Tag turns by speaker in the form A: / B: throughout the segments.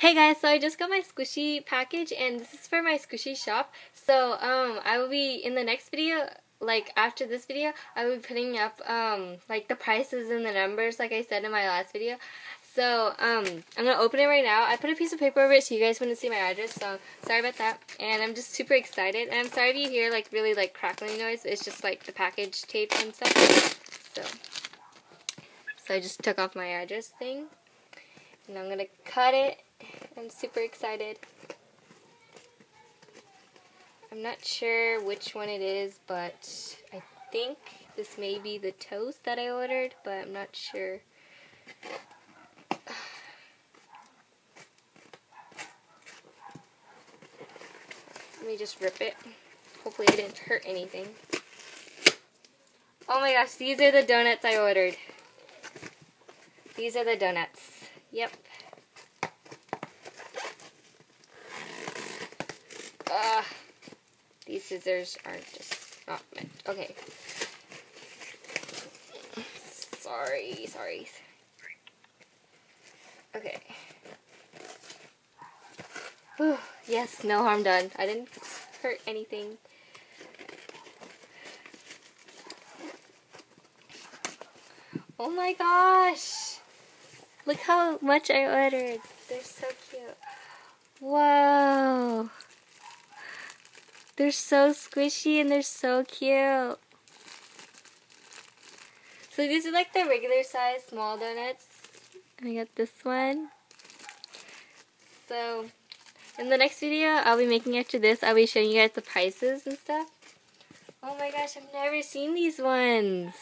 A: Hey guys, so I just got my squishy package and this is for my squishy shop. So I will be in the next video, like after this video, I will be putting up like the prices and the numbers like I said in my last video. So I'm gonna open it right now. I put a piece of paper over it so you guys wouldn't see my address, so sorry about that. And I'm just super excited. And I'm sorry if you hear like really like crackling noise. It's just like the package tape and stuff. So I just took off my address thing. And I'm gonna cut it. I'm super excited. I'm not sure which one it is, but I think this may be the toast that I ordered, but I'm not sure. Let me just rip it. Hopefully I didn't hurt anything. Oh my gosh, these are the donuts I ordered. These are the donuts. Yep. These scissors aren't just not meant. Okay. Sorry. Okay. Whew. Yes, no harm done. I didn't hurt anything. Oh my gosh! Look how much I ordered. They're so cute. Whoa! They're so squishy and they're so cute. So these are like the regular size small donuts. I got this one. So in the next video I'll be making after this, I'll be showing you guys the prices and stuff. Oh my gosh, I've never seen these ones.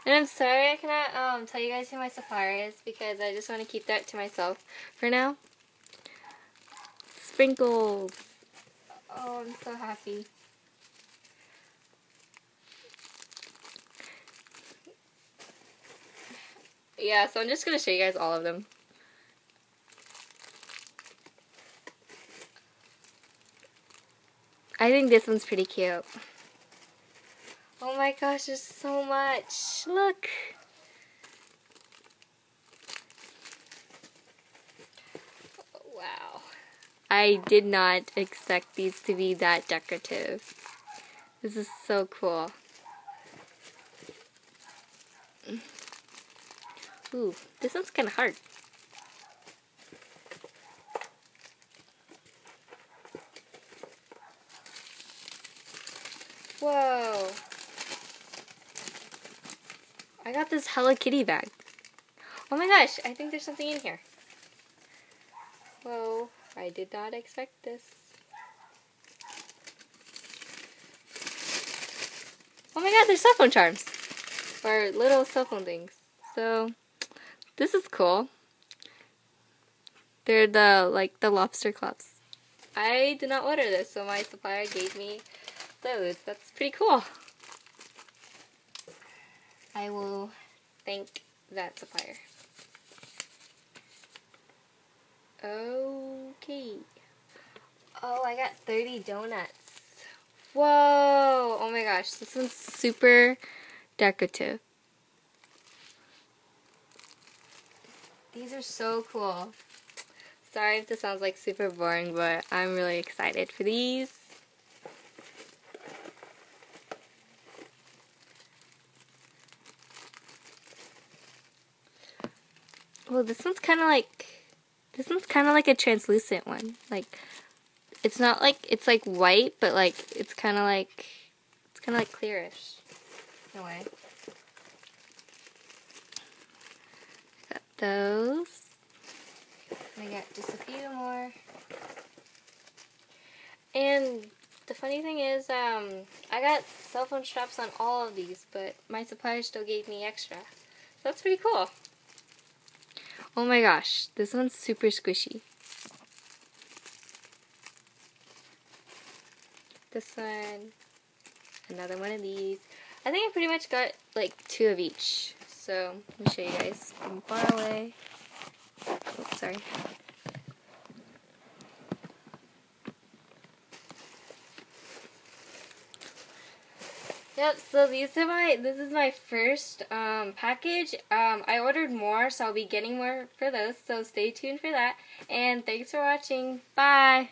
A: And I'm sorry I cannot tell you guys who my supplier is because I just want to keep that to myself for now. Sprinkles. Oh, I'm so happy. Yeah, so I'm just going to show you guys all of them. I think this one's pretty cute. Oh my gosh, there's so much. Look. Wow. I did not expect these to be that decorative. This is so cool. Ooh, this one's kind of hard. Whoa. I got this Hello Kitty bag. Oh my gosh, I think there's something in here. Whoa, I did not expect this. Oh my god, there's cell phone charms. Or little cell phone things. So, this is cool. They're the lobster clubs. I did not order this, so my supplier gave me those. That's pretty cool. I will thank that supplier. Okay. Oh, I got 30 donuts. Whoa! Oh my gosh, this one's super decorative. These are so cool. Sorry if this sounds like super boring, but I'm really excited for these. Well, this one's kind of like a translucent one. Like, it's not like, it's like white, but like, it's kind of like clearish in a way. Got those. I got just a few more. And the funny thing is, I got cell phone straps on all of these, but my supplier still gave me extra. So that's pretty cool. Oh my gosh, this one's super squishy. This one, another one of these. I think I pretty much got like 2 of each. So let me show you guys from far away. Oh, sorry. Yep, so this is my first package. I ordered more, so I'll be getting more for those, so stay tuned for that. And thanks for watching. Bye!